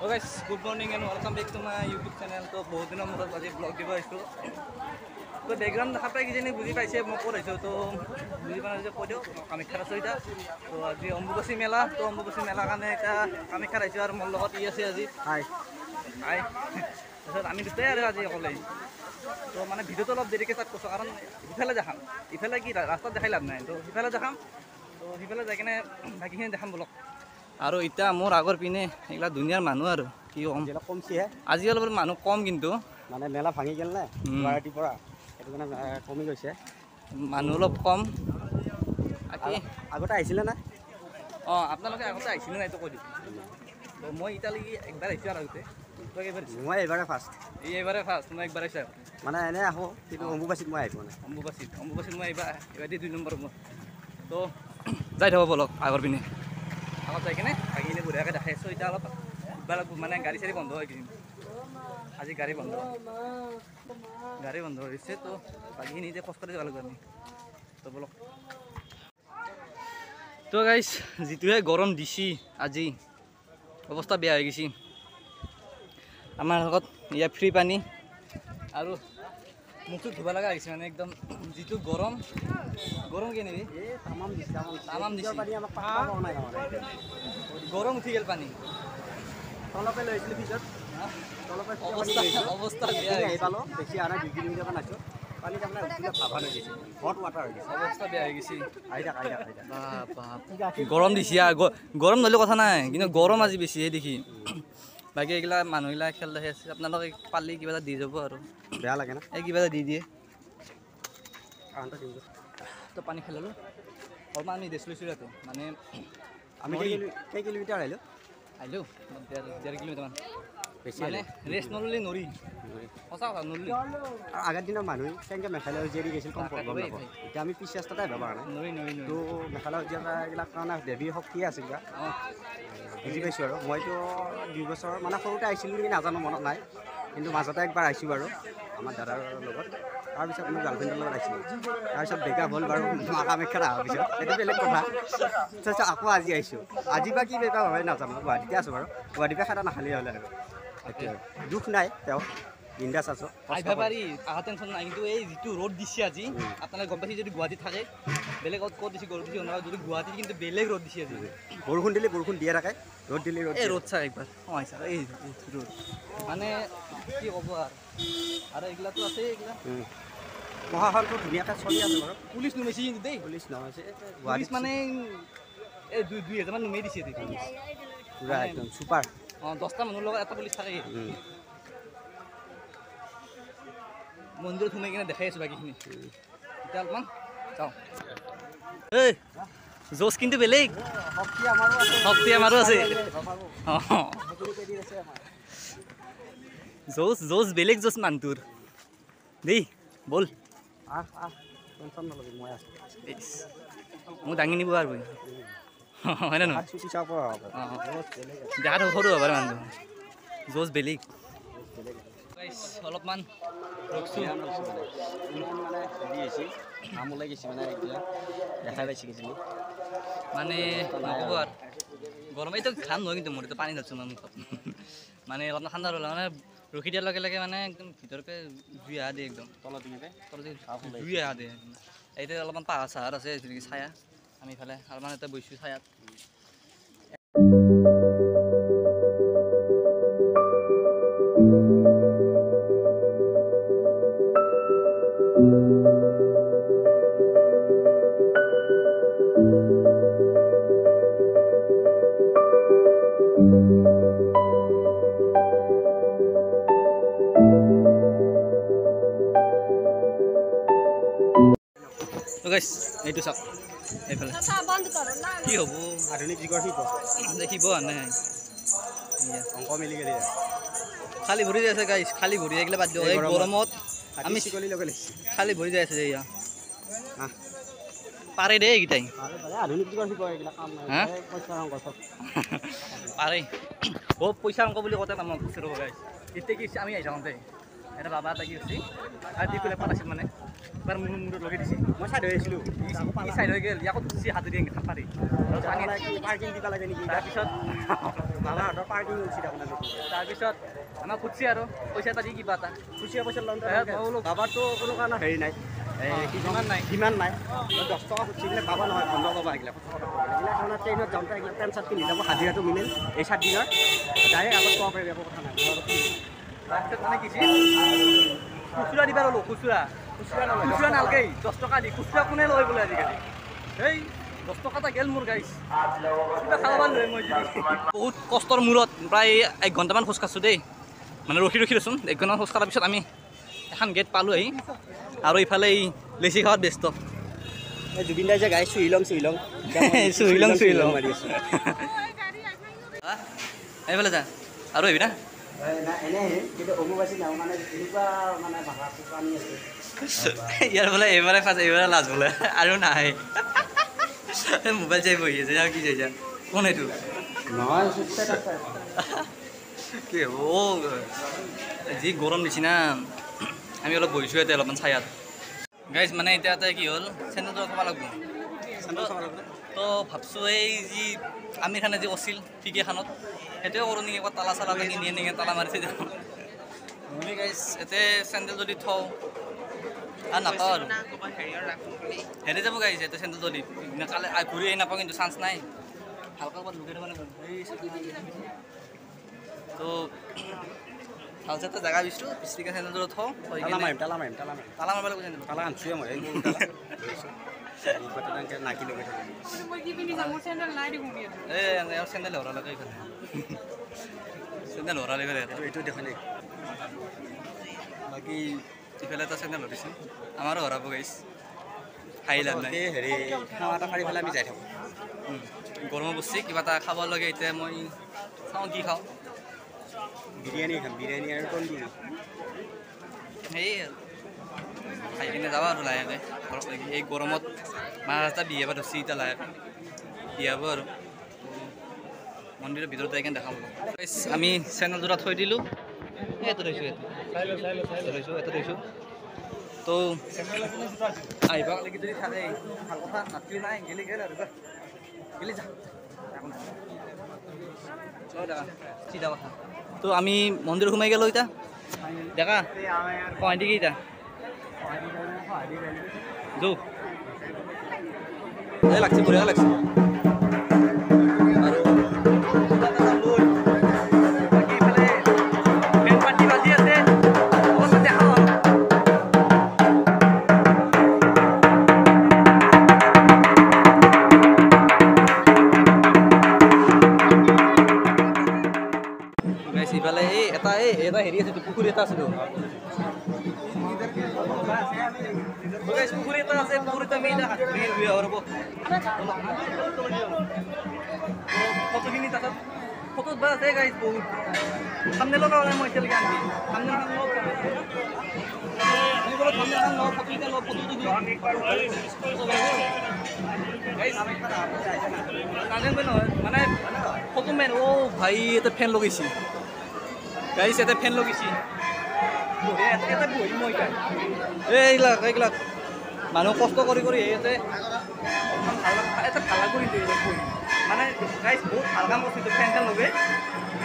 Oh guys, good morning and welcome back to my YouTube channel. तो बहुत दिनों मुझे आज ब्लॉग दिवा इसको तो बैकग्राउंड দেখা পাই কিজানি বুজি পাইছে মই কৈ আছো তো বুজি পানা যে কৈ দিও কামাখ্যাৰ আছে এটা তো আজি অম্বুবাচী মেলা তো অম্বুবাচী মেলা কাৰণে এটা কামাখ্যাৰ আহিছো আৰু মোৰ লগত ই আছে আজি হাই হাই তাৰপিছত আমি দুটাই আৰু আজি অকলে তো মানে ভিডিঅ'টো অলপ দেৰিকৈ ষ্টাৰ্ট কৰিছোঁ কাৰণ ইফালে দেখাম ইফালে কি ৰাস্তাত দেখাই লাভ নাই তো সিফালে দেখাম তো সিফালে যাই কিনে বাকীখিনি দেখাম ব্লগ আৰু এতিয়া মোৰ আগৰ পিনে এইগিলা দুনিয়াৰ মানুহ আৰু কি কম কমছিহে আজি অলপ মানুহ কম কিন্তু মানে মেলা ভাঙি গেল না গুৱাহাটীৰ পৰা সেইটো কাৰণে কমি গৈছে মানুহ অলপ কম আগতে আহিছিলে না অঁ আপোনালোকে আগতে আহিছিলে নাই এইটো কৈ দিছোঁ তো মই এতিয়ালৈকে একবাৰ আহিছোঁ আৰু আগতে মই এইবাৰে ফাৰ্ষ্ট এইবাৰে ফাৰ্ষ্ট মই একবাৰ আহিছোঁ মানে এনে আহোঁ কিন্তু অম্বুবাচীত মই আহিব নাই অম্বুবাচীত মই এইবাৰ দি 2 নম্বৰ মোৰ তো যাই থাকোঁ বলক আগৰ পিনে আগত যাই কিনে বাকীখিনি বঢ়িয়াকৈ দেখাই আছোঁ এতিয়া অলপ মানে গাড়ী চাড়ী বন্ধ হৈ গৈছে আজি গাড়ী বন্ধ হৈছে তো বাকীখিনি এতিয়া খোজ কাঢ়ি যাব লাগিব আমি তো বলক তো গাইছ যিটোহে গৰম দিছি আজি অৱস্থা বেয়া হৈ গৈছে আমাৰ লগত ইয়াত ফ্ৰী পানী আৰু মুখটো ধুব লগা হৈছে মানে একদম যিটো গৰম কেনেকৈ তামাম দিছে গৰম উঠি গ'ল পানী তলপে লৈছিলোঁ পিছত অৱস্থা বেয়া হৈ পালোঁ বেছি আৰু 2 কিলোমিটাৰমান আছোঁ পানী তাৰমানে উঠিলে ভাবা হৈ গৈছে হট ৱাটাৰ হৈ গৈছে অৱস্থা বেয়া হৈ গৈছে আহি থাক গৰম দিছে গৰম নহ'লে কথা নাই কিন্তু গৰম আজি বেছিহে দেখি বাকী এইগিলা মানুহগিলা খেল দেখি আছে আপোনালোকে পালি কিবা এটা দি যাব আৰু বেয়া লাগে না এই কিবা এটা দি দিয়ে তো পানী খেলালোঁ অলপমান আমি দেশ লৈছোঁ ইয়াতে মানে আমি কেই কিলোমিটাৰ আহিলোঁ 1.5 কিলোমিটাৰমান বেছি মানে ৰেষ্ট নল'লে নৰি সঁচা কথা নল'লে আগৰ দিনৰ মানুহ কেনেকৈ মেখেলা উজিয়াৰি গৈছিল কম গম নাপাওঁ এতিয়া আমি পিছ ৰাস্তাতে আহিব পৰা নাই তো মেখেলা উজিয়াৰা এইবিলাক কাৰণে দেৱীৰ শক্তিয়ে আছিল অঁ বুজি পাইছোঁ আৰু মইতো 2 বছৰ মানে সৰুতে আহিছিলোঁ নেকি নাজানো মনত নাই কিন্তু মাজতে একবাৰ আহিছোঁ বাৰু আমাৰ দাদাৰ লগত তাৰপিছত মোৰ গাৰ্লফ্ৰেণ্ডৰ লগত আহিছিলোঁ তাৰপিছত ব্ৰেকআপ হ'ল বাৰু মা কামাখ্যাত অহাৰ পিছত সেইটো বেলেগ কথা তাৰপিছত আকৌ আজি আহিছোঁ আজি বা কি ব্ৰেকআপ হয় নাজানো গুৱাহাটীতে আছোঁ বাৰু গুৱাহাটীৰ পৰা খানা নাখালেই হ'লে আৰু এতিয়া দুখ নাই তেওঁ বিন্দাছ আছোঁ আহিব পাৰি অহা টেনশ্যন নাই কিন্তু এই যিটো ৰ'দ দিছে আজি আপোনালোকে গম পাইছে যদি গুৱাহাটীত থাকে বেলেগত ক'ত দিছে ৰ'দ দিছে নহয় যদি গুৱাহাটীত কিন্তু বেলেগ ৰ'দ দিছে আজি বৰষুণ দিলে বৰষুণ দিয়ে থাকে ৰ'দ দিলে এই ৰ'দ চাই একবাৰ অঁ চাৰ এই ৰ'দ মানে কি ক'ব আৰু এইগিলাটো আছে এইগিলা প্ৰশাসনটো ধুনীয়াকৈ চলি আছে বাৰু পুলিচ নুমাইছে কিন্তু দেই পুলিচ নহয় পুলিচ মানে এই 2,000মান নুমাই দিছে পূৰা একদম চুপাৰ অঁ 10টা মানুহৰ লগত এটা পুলিচ থাকে মন্দিৰত সোমাই কিনে দেখাই আছোঁ বাকীখিনি এতিয়া অলপমান চাওঁ এই জোচ কিন্তু বেলেগ শক্তি আমাৰো আছে অঁ জোচ বেলেগ জোচ মানুহটোৰ দেই বল মোক দাঙি নিব আৰু হয় নে নহয় দেখাটো সৰু হ'ব পাৰে মানুহটো জোচ বেলেগ অলপমান নাম ওলাই গৈছে মানে এতিয়া দেখাই পাইছে কিজানি মানে নক'ব আৰু গৰম এইটো ঘাম নহয় কিন্তু মোৰ এইটো পানী ধৰছোঁ মই মুখত মানে অলপমান ঠাণ্ডা হ'লে মানে ৰখি দিয়াৰ লগে লগে মানে একদম ভিতৰকৈ জুই আহা দিয়ে একদম তলত জুই আহা দিয়ে এতিয়া অলপমান পাহাৰ চাহাৰ আছে যেনেকৈ ছায়া আমি ইফালে অলপমান এটা বৈছোঁ ছায়াত এইটো চাওক এইফালে কি হ'ব আধুনিক যুগৰ দেখিব নাই অংক মিলি গেলি খালী ভৰি যাই আছে গাইছ খালী ভৰি আহিলে বাদ দিওঁ এই গৰমত আমি চিকলি লগে খালী ভৰি যাই আছে এয়া পাৰে দেই এইকেইটাই আধুনিক যুগৰ পাৰে বহুত পইচা অংক বুলি কওঁতে আমাক গুচি ৰ'ব গাইছ এতিয়া কি আমি আহি যাওঁতে এটা বাবা এটা কি হৈছে আৰু দি পেলাই পাতিছিল মানে এবাৰ মোৰ মূৰত লগাই দিছে মই চাইড হৈ আছিলোঁ ই চাইড হৈ গ'ল ইয়াকো ধুচি হাতে দিয়ে পাৰি পাৰ্কিং দিব লাগে নেকি তাৰপিছত বাবাহঁতৰ পাৰ্কিং চিধা আপোনাৰ তাৰপিছত আমাক খুজিছে আৰু পইচা এটা দি কিবা এটা খুচিয়া পইচা লওঁতে বোলো বাবাৰতো কোনো কাৰণে হেৰি নাই কিমান নাই কিমান নাই 10 টকা খুচি দিলে পাবা নহয় বন্ধ পাবা এইগিলা এইগিলা ট্ৰেইনত যাওঁতে এইগিলা পেণ্ট চাৰ্ট পিন্ধি যাব হাজিৰাটো মিলিল এই 7 দিনৰ ডাইৰেক্ট আগত ক'ব পাৰিব একো কথা নাই তাৰপিছত মানে কি খুচুৰা দিবা ল'লো খুচুৰা নালাগে 10 টকা দি খুচুৰা কোনে লয় বোলে আজিকালি এই 10 টকা এটা গেল মোৰ গাইছ কিবা খাব লৈ মই বহুত কষ্টৰ মূৰত প্ৰায় 1 ঘণ্টামান খোজ কাঢ়ছোঁ দেই মানে ৰখি ৰখিছোন 1 ঘণ্টামান খোজ কঢ়াৰ পিছত আমি এখন গেট পালোঁ আহি আৰু ইফালে এই লেচি খাৱাত ব্যস্ত জুবিন দাই যে গাই চুইলং মাৰি আছে এইফালে যা আৰু আহিবি না কিন্তু অমুবাচী নাও মানে এনেকুৱা মানে ভাষা আনি আছে ইয়াৰ বোলে এইবাৰে ফাৰ্ষ্ট এইবাৰে লাজ বোলে আৰু নাহে মোবাইল চাই বহি আছে কি চাইছা কোন এইটো নহয় কি হ'ব যি গৰম নিচিনা আমি অলপ বহিছোঁ ইয়াতে অলপমান চায়াত গাইজ মানে এতিয়া কি হ'ল চেণ্ডেলটো খাব লাগব তো ভাবছোঁ এই যি আমিৰ খানে যি কৰিছিল পিকে খানত সেইটোৱে কৰোঁ নেকি একবাৰ তালা চালা কিনি আনি তালা মাৰিছে দেখোন বুলি গাইজ ইয়াতে চেণ্ডেল যদি থওঁ আৰু নাপাওঁ আৰু হেৰি যাব গাইছে ইয়াতে চেণ্ডেল যদি কালি ঘূৰি আহি নাপাওঁ কিন্তু চান্স নাই ভালকৈ ক'ৰবাত লুকাই থ'ব লাগিব তো ভাল চাই জেগা বিচৰোঁ পিছলিকে চেণ্ডেলযোৰত থওঁ তালা মাৰিম তালা মাৰিব লাগিব চেণ্ডেল তালা আনছোৱে মই নাকি লগাই এই চেণ্ডেল হৰালৈকে এইফালে চেণ্ডেল হৰালে এইটো দেখা নাই বাকী ইফালে এটা চেণ্ডেল হৰিছোঁ আমাৰো হৰাব গাইছ খাই লাভ নাই হেৰি খাৱা এটা কাঢ়ি পেলাই আমি যাই থাকোঁ গৰমো বস্তু কিবা এটা খাব লাগে এতিয়া মই চাওঁ কি খাওঁ বিৰিয়ানী খাম বিৰিয়ানী আৰু তন্দুৰী সেই খাই কিনে যাবা আৰু লাহেকৈ ঘৰত লাগি এই গৰমত মাছ এটা বিয়াব ধৰিছে এতিয়া লাহেকৈ বিয়াব আৰু মন্দিৰৰ ভিতৰত যাই কিনে দেখাব আমি চেনেলযোৰা থৈ দিলোঁ এইটো থৈছোঁ এইটো থৈছোঁ তো আহিবা লাগি যদি থাকে ভাল কথা নাথাকিলে নাই গেলি গেল আৰু গেলি যা চিধা কথা তো আমি মন্দিৰ সোমাই গেলোঁ এতিয়া দেখা গুৱাহাটী কি এতিয়া যৌ এই লাগছে বঢ়িয়া লাগছে ইফালে এই এটা হেৰি আছে পুখুৰী এটা আছে পুখুৰী এটা আছে পুখুৰীত আমি ফটোখিনি তাত ফটোত বা আছে গাইজ বহুত সামনে লগা হ'লে মই এতিয়ালৈকে আনকি সামনে নহয় মানে ফটো মেন অ' ভাই এটা ফেন লগাইছে গাইছ এটা ফেন লগাইছে এইবিলাক মানুহ কষ্ট কৰি ইয়াতে এটা ভাল কৰি দিয়ে মানে গাইছ বহুত ভাল কাম কৰিছে ফেন লগাই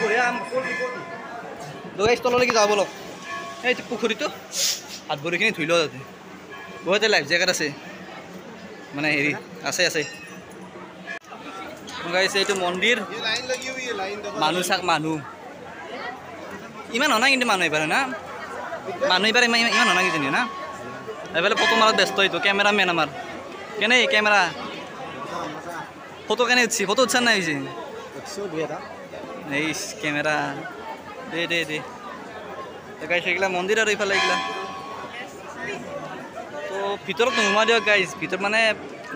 বঢ়িয়া কাম গাইছ তললৈকে যাব বলক এই পুখুৰীটো হাত ভৰিখিনি ধুই লওঁ তাতে বহুতে লাইফ জেকেট আছে মানে হেৰি আছে গাইছে এইটো মন্দিৰ মানুহ ইমান হোৱা নাই কিন্তু মানুহ এইবাৰ না মানুহ এইবাৰ ইমান হোৱা নাই কিজানি না এইফালে ফটো মাৰাত ব্যস্ত এইটো কেমেৰামেন আমাৰ কেনে কেমেৰা ফটো কেনে উঠছি ফটো উঠছা নাই হৈছে এই কেমেৰা দে গাইছ এইগিলা মন্দিৰ আৰু এইফালে এইগিলা তো ভিতৰত নোসোমাই দিয়ক গাইছ ভিতৰত মানে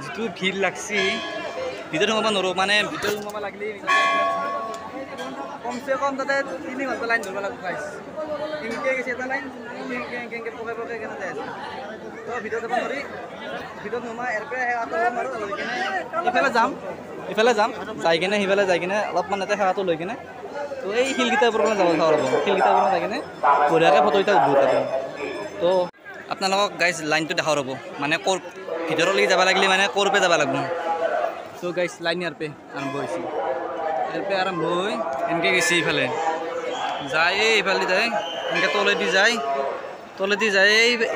যিটো ভিৰ লাগছি ভিতৰত সোমাব নোৱাৰোঁ মানে ভিতৰত সোমাব লাগিলে কমচে কম তাতে 3 ঘণ্টা লাইন ধৰিব লাগিব গাইছ কেনেকৈ গৈছে এটা লাইন কেনেকৈ পকাই কেনে যাই আছে তো ভিতৰত যাব নোৱাৰি ভিতৰত নোসোমাই ইয়াৰ পৰা সেৱাটো ল'ম আৰু লৈ কিনে ইফালে যাম যাই কিনে সিফালে যাই কিনে অলপমান এটা সেৱাটো লৈ কিনে তো এই শিলকেইটাৰ ওপৰত যাব চাব লাগিব শিলকেইটাৰ ওপৰত যাই কিনে বঢ়িয়াকৈ ফটোকেইটা উঠব তাতে তো আপোনালোকক গাইজ লাইনটো দেখাব ৰ'ব মানে ক'ৰ ভিতৰলৈকে যাব লাগিলে মানে ক'ৰ পৰা যাব লাগিব তো গাইজ লাইন ইয়াৰ পৰা আৰম্ভ হৈছে ইয়াৰপৰা আৰম্ভ হৈ এনেকৈ গেছি এইফালে যায় এইফালে যায় এনেকৈ তলেদি যায়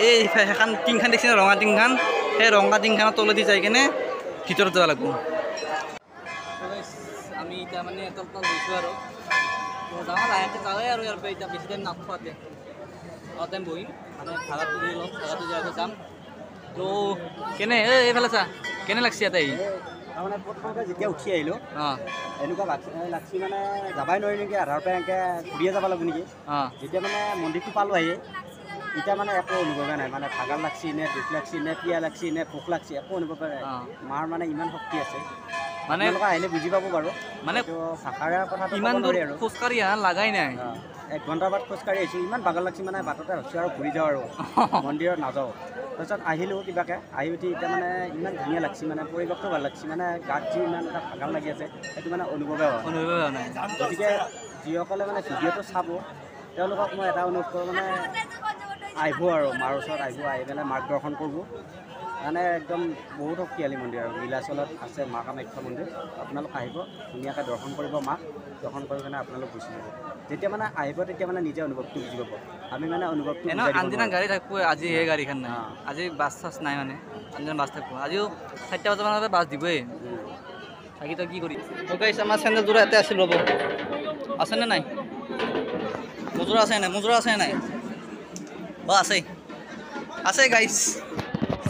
এই সেইখন টিংখান দেখিছে ৰঙা টিংখান সেই ৰঙা টিংখানৰ তলেদি যাই কেনে ভিতৰত যাব লাগিব আমি এতিয়া মানে তল গৈছোঁ আৰু যাওঁ লাহেকৈ যাওঁৱে আৰু ইয়াৰ পৰা এতিয়া বেছি টাইম নাখোৱাতে অলপ টাইম বহিম মানে ভাড়াটো দি ল'ম ভাড়াটো দিয়াৰ পিছত যাম তো কেনে এইফালে চা কেনে লাগছে ইয়াতে আহি তাৰমানে প্ৰথমতে যেতিয়া উঠি আহিলোঁ এনেকুৱা লাগছি মানে যাবাই নোৱাৰি নেকি আধাৰ পৰা এনেকৈ ঘূৰিয়ে যাব লাগিব নেকি যেতিয়া মানে মন্দিৰটো পালোঁ আহি এতিয়া মানে একো অনুভৱে নাই মানে ভাগৰ লাগছি নে দুখ লাগছি নে পিয়া লাগছি নে ভোক লাগছি একো অনুভৱ নাই মাৰ মানে ইমান শক্তি আছে মানে আহিলে বুজি পাব বাৰু মানে ভাষাৰে কথাটো ইমান দূৰ খোজকাঢ়ি লাগাই নাই 1 ঘণ্টাৰ বাদ খোজকাঢ়ি আহিছোঁ ইমান ভাগৰ লাগছি মানে বাটতে ভাবিছোঁ আৰু ঘূৰি যাওঁ আৰু মন্দিৰত নাযাওঁ তাৰপিছত আহিলোঁ কিবাকৈ আহি উঠি এতিয়া মানে ইমান ধুনীয়া লাগছি মানে পৰিৱেশটো ভাল লাগছি মানে গাত যি ইমান এটা ভাগৰ লাগি আছে সেইটো মানে অনুভৱে হোৱা নাই গতিকে যিসকলে মানে ভিডিঅ'টো চাব তেওঁলোকক মই এটা অনুৰোধ কৰোঁ মানে আহিব আৰু মাৰ ওচৰত আহিব আহি পেলাই মাক দৰ্শন কৰিব মানে একদম বহুত শক্তিশালী মন্দিৰ আৰু নীলাচলত আছে মা কামাখ্যা মন্দিৰ আপোনালোক আহিব ধুনীয়াকৈ দৰ্শন কৰিব মাক দৰ্শন কৰি কিনে আপোনালোক গুচি যাব যেতিয়া মানে আহিব তেতিয়া মানে নিজে অনুভৱটো বুজি পাব আমি মানে অনুভৱটো আনদিনা গাড়ী থাকব আজি সেই গাড়ীখন নাই আজি বাছ চাছ নাই মানে আনদিনা বাছ থাকব আজিও 4টা বজামানতে বাছ দিবই থাকি তই কি কৰি গাইছ আমাৰ চেণ্ডেলযোৰা ইয়াতে আছিল ৰ'ব আছেনে নাই মোজোৰা আছে নাই আছে গাইছ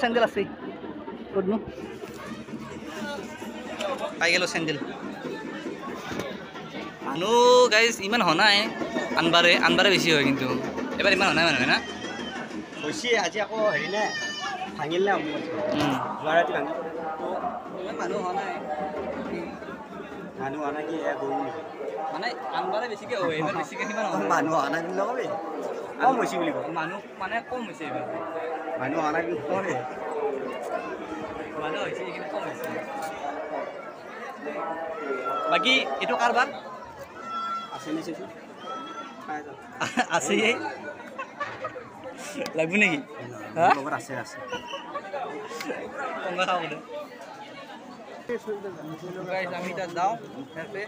চেণ্ডেল আছে ক'তনো পাই গ'লোঁ চেণ্ডেল মানুহ গাইজ ইমান হোৱা নাই আনবাৰে বেছি হয় কিন্তু এবাৰ ইমান হোৱা নাই মানুহে না হৈছে আজি আকৌ হেৰি নে ভাঙিল নে যোৱা ৰাতি ভাঙিল ইমান মানুহ হোৱা নাই কি গৰু নেকি মানে আনবাৰে বেছিকৈ হয় এইবাৰ বেছিকৈ সিমান মানুহ অহা নাই বুলি নকবি কম হৈছে বুলি কয় মানুহ মানে কম হৈছে এইবাৰ মানুহ অহা নাই বুলি নকবি মানুহ হৈছে এইখিনি কম হৈছে বাকী এইটো কাৰবাৰ আছে নে চাইছোঁ আছে লাগব নেকি আছে কমা খাব দে আমি এতিয়া যাওঁ ইয়াতে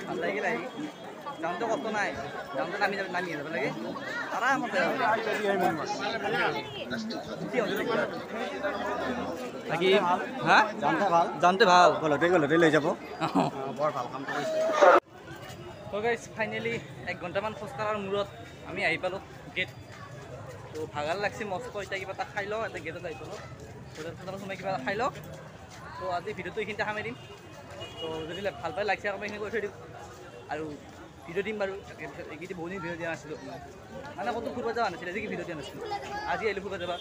ভাল লাগিল আহি যাওঁতে কষ্ট নাই যাওঁতে নামি যাব লাগে আৰামতে বাকী হা যাওঁতে ভাল গলতে লৈ যাব বৰ ভাল কাম কৰিছে তো গাইজ ফাইনেলি 1 ঘণ্টামান খোজকাঢ়াৰ মূৰত আমি আহি পালোঁ গেট তো ভাগাৰ লাগছে মস্ত এতিয়া কিবা এটা খাই লওঁ এটা গেটত আহি পালোঁ গেটত সোমাই কিবা খাই লওঁ তো আজি ভিডিঅ'টো এইখিনিতে সামৰি দিম তো যদি ভাল পাই লাগছে আকৌ এইখিনি কৰি থৈ দিম আৰু ভিডিঅ' দিম বাৰু এইকেইটি বহুত দিন ভিডিঅ' দিয়া নাছিলোঁ মানে ক'তো ফুৰিব যোৱা নাছিলে আজি কি ভিডিঅ' দিয়া নাছিলোঁ আজি আহিলোঁ ফুৰিব যাবা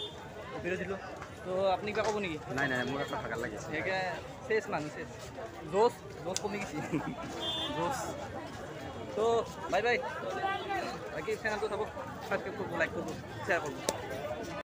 ভিডিঅ' দিলোঁ তো আপুনি কিবা ক'ব নেকি নাই মোৰ এটা ভাগাৰ লাগিছে সেইকে চেছ মানুহ চেছ জোচ কমি গৈছে জোচ তো বাই বাকি চেনেলটো চাব সাবস্ক্ৰাইব কৰিব লাইক কৰিব শ্বেয়াৰ কৰিব